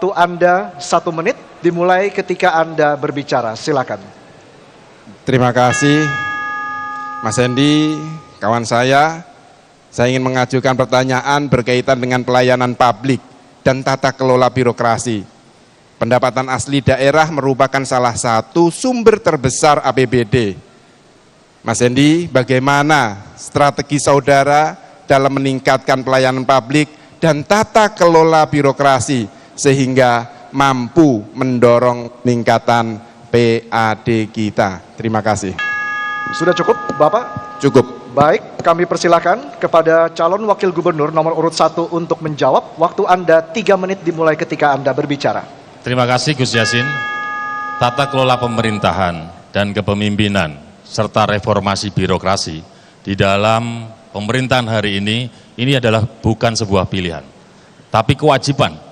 Waktu Anda 1 menit dimulai ketika Anda berbicara. Silakan. Terima kasih Mas Hendy, kawan saya ingin mengajukan pertanyaan berkaitan dengan pelayanan publik dan tata kelola birokrasi. Pendapatan asli daerah merupakan salah satu sumber terbesar APBD. Mas Hendy, bagaimana strategi saudara dalam meningkatkan pelayanan publik dan tata kelola birokrasi sehingga mampu mendorong peningkatan PAD kita? Terima kasih. Sudah cukup, Bapak? Cukup. Baik, kami persilakan kepada calon wakil gubernur nomor urut 1 untuk menjawab. Waktu Anda 3 menit dimulai ketika Anda berbicara. Terima kasih Gus Yassin. Tata kelola pemerintahan dan kepemimpinan serta reformasi birokrasi di dalam pemerintahan hari ini adalah bukan sebuah pilihan, tapi kewajiban.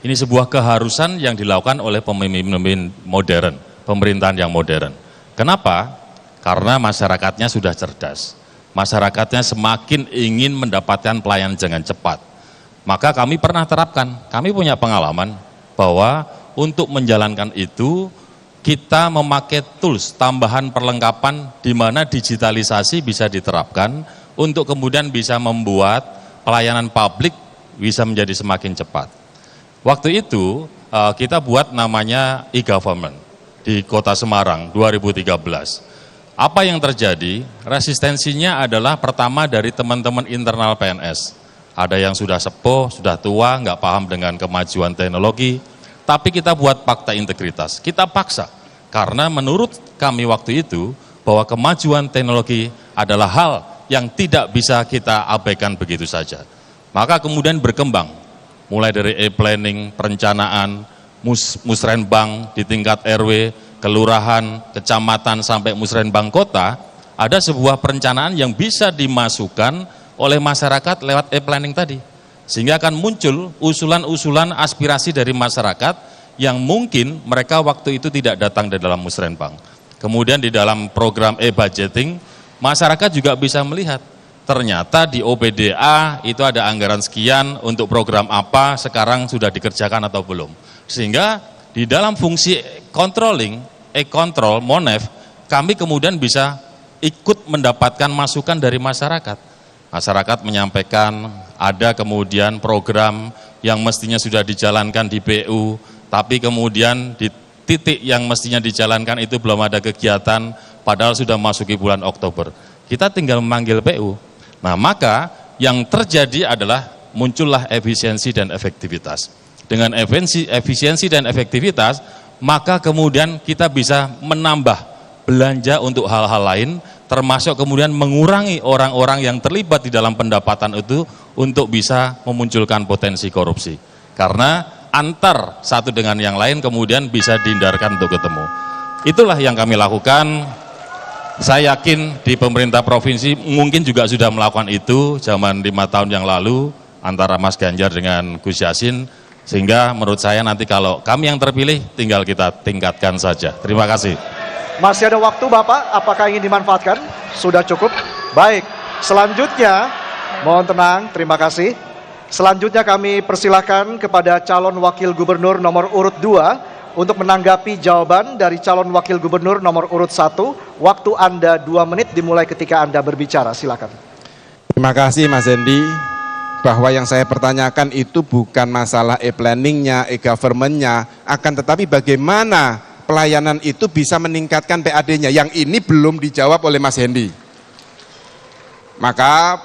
Ini sebuah keharusan yang dilakukan oleh pemimpin modern, pemerintahan yang modern. Kenapa? Karena masyarakatnya sudah cerdas. Masyarakatnya semakin ingin mendapatkan pelayanan dengan cepat. Maka kami pernah terapkan, kami punya pengalaman bahwa untuk menjalankan itu kita memakai tools tambahan perlengkapan di mana digitalisasi bisa diterapkan untuk kemudian bisa membuat pelayanan publik bisa menjadi semakin cepat. Waktu itu kita buat namanya e-government di Kota Semarang 2013. Apa yang terjadi? Resistensinya adalah pertama dari teman-teman internal PNS. Ada yang sudah sepuh, sudah tua, nggak paham dengan kemajuan teknologi, tapi kita buat fakta integritas. Kita paksa, karena menurut kami waktu itu bahwa kemajuan teknologi adalah hal yang tidak bisa kita abaikan begitu saja. Maka kemudian berkembang, mulai dari e-planning, perencanaan, musrenbang di tingkat RW, kelurahan, kecamatan, sampai musrenbang kota, ada sebuah perencanaan yang bisa dimasukkan oleh masyarakat lewat e-planning tadi. Sehingga akan muncul usulan-usulan aspirasi dari masyarakat yang mungkin mereka waktu itu tidak datang di dalam musrenbang. Kemudian di dalam program e-budgeting, masyarakat juga bisa melihat, ternyata di OPDA itu ada anggaran sekian untuk program apa, sekarang sudah dikerjakan atau belum. Sehingga di dalam fungsi controlling, e-control, MONEF, kami kemudian bisa ikut mendapatkan masukan dari masyarakat. Masyarakat menyampaikan ada kemudian program yang mestinya sudah dijalankan di PU, tapi kemudian di titik yang mestinya dijalankan itu belum ada kegiatan, padahal sudah masuki bulan Oktober. Kita tinggal memanggil PU. Nah, maka yang terjadi adalah muncullah efisiensi dan efektivitas. Dengan efisiensi dan efektivitas, maka kemudian kita bisa menambah belanja untuk hal-hal lain, termasuk kemudian mengurangi orang-orang yang terlibat di dalam pendapatan itu untuk bisa memunculkan potensi korupsi. Karena antar satu dengan yang lain kemudian bisa dihindarkan untuk ketemu. Itulah yang kami lakukan. Saya yakin di pemerintah provinsi mungkin juga sudah melakukan itu zaman 5 tahun yang lalu antara Mas Ganjar dengan Gus Yassin, sehingga menurut saya nanti kalau kami yang terpilih tinggal kita tingkatkan saja. Terima kasih. Masih ada waktu Bapak, apakah ingin dimanfaatkan? Sudah cukup? Baik, selanjutnya mohon tenang, terima kasih. Selanjutnya kami persilahkan kepada calon wakil gubernur nomor urut 2 untuk menanggapi jawaban dari calon wakil gubernur nomor urut 1. Waktu Anda 2 menit dimulai ketika Anda berbicara, silakan. Terima kasih Mas Hendy. Bahwa yang saya pertanyakan itu bukan masalah e-planningnya, e-governmentnya, akan tetapi bagaimana pelayanan itu bisa meningkatkan PAD-nya. Yang ini belum dijawab oleh Mas Hendy. Maka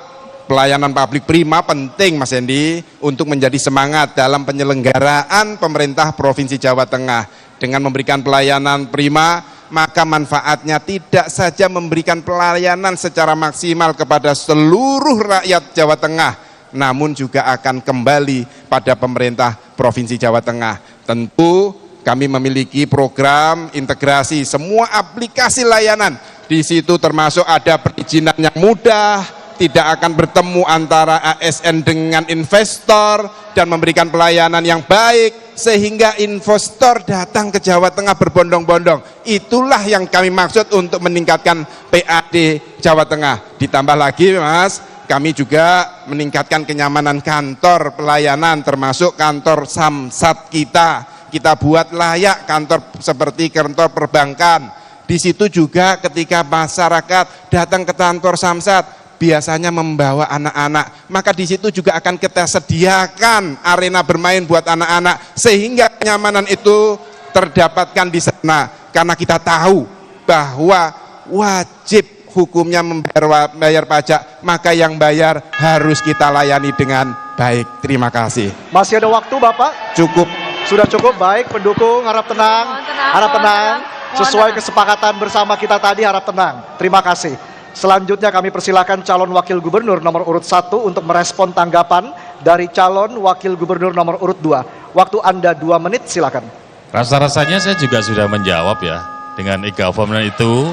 pelayanan publik prima penting Mas Hendy untuk menjadi semangat dalam penyelenggaraan pemerintah Provinsi Jawa Tengah. Dengan memberikan pelayanan prima, maka manfaatnya tidak saja memberikan pelayanan secara maksimal kepada seluruh rakyat Jawa Tengah, namun juga akan kembali pada pemerintah Provinsi Jawa Tengah. Tentu kami memiliki program integrasi semua aplikasi layanan. Di situ termasuk ada perizinan yang mudah, tidak akan bertemu antara ASN dengan investor, dan memberikan pelayanan yang baik sehingga investor datang ke Jawa Tengah berbondong-bondong. Itulah yang kami maksud untuk meningkatkan PAD Jawa Tengah. Ditambah lagi Mas, kami juga meningkatkan kenyamanan kantor pelayanan termasuk kantor Samsat kita. Kita buat layak kantor seperti kantor perbankan. Di situ juga ketika masyarakat datang ke kantor Samsat biasanya membawa anak-anak, maka di situ juga akan kita sediakan arena bermain buat anak-anak sehingga kenyamanan itu terdapatkan di sana, karena kita tahu bahwa wajib hukumnya membayar pajak, maka yang bayar harus kita layani dengan baik. Terima kasih. Masih ada waktu Bapak? Cukup. Sudah cukup. Baik, pendukung harap tenang, harap tenang. Sesuai kesepakatan bersama kita tadi, harap tenang. Terima kasih. Selanjutnya kami persilakan calon wakil gubernur nomor urut 1 untuk merespon tanggapan dari calon wakil gubernur nomor urut 2. Waktu Anda 2 menit, silakan. Rasa-rasanya saya juga sudah menjawab ya, dengan e-government itu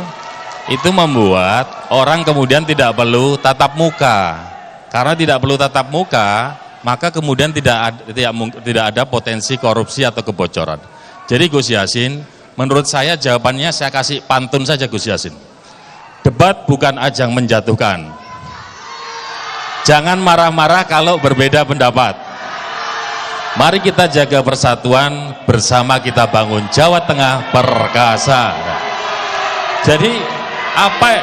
membuat orang kemudian tidak perlu tatap muka. Karena tidak perlu tatap muka, maka kemudian tidak ada potensi korupsi atau kebocoran. Jadi Gus Yassin, menurut saya jawabannya saya kasih pantun saja Gus Yassin. Debat bukan ajang menjatuhkan. Jangan marah-marah kalau berbeda pendapat. Mari kita jaga persatuan, bersama kita bangun Jawa Tengah perkasa. Jadi apa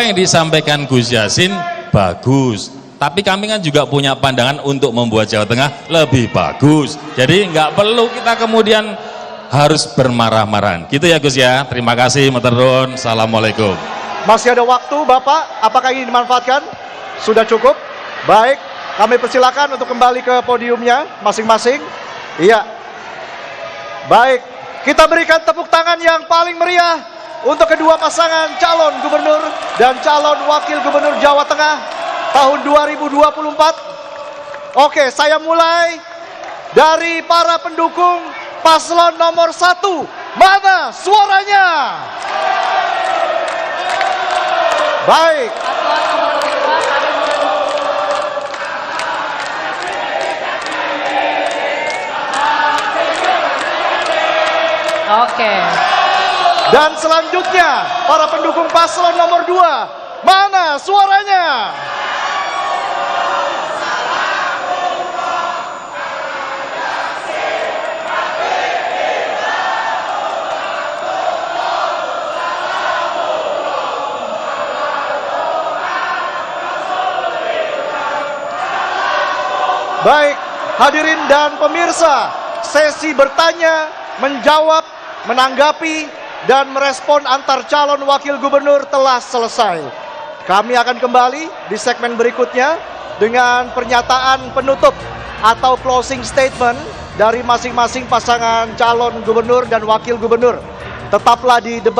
yang disampaikan Gus Yassin bagus, tapi kami kan juga punya pandangan untuk membuat Jawa Tengah lebih bagus. Jadi nggak perlu kita kemudian harus bermarah-marahan. Gitu ya Gus ya. Terima kasih, matur nuwun. Assalamualaikum. Masih ada waktu Bapak, apakah ini dimanfaatkan? Sudah cukup? Baik, kami persilakan untuk kembali ke podiumnya masing-masing. Iya. Baik, kita berikan tepuk tangan yang paling meriah untuk kedua pasangan calon gubernur dan calon wakil gubernur Jawa Tengah tahun 2024. Oke, saya mulai dari para pendukung paslon nomor 1. Mana suaranya? Baik. Oke. Dan selanjutnya para pendukung paslon nomor 2. Mana suaranya? Baik, hadirin dan pemirsa, sesi bertanya, menjawab, menanggapi, dan merespon antar calon wakil gubernur telah selesai. Kami akan kembali di segmen berikutnya dengan pernyataan penutup atau closing statement dari masing-masing pasangan calon gubernur dan wakil gubernur. Tetaplah di debat.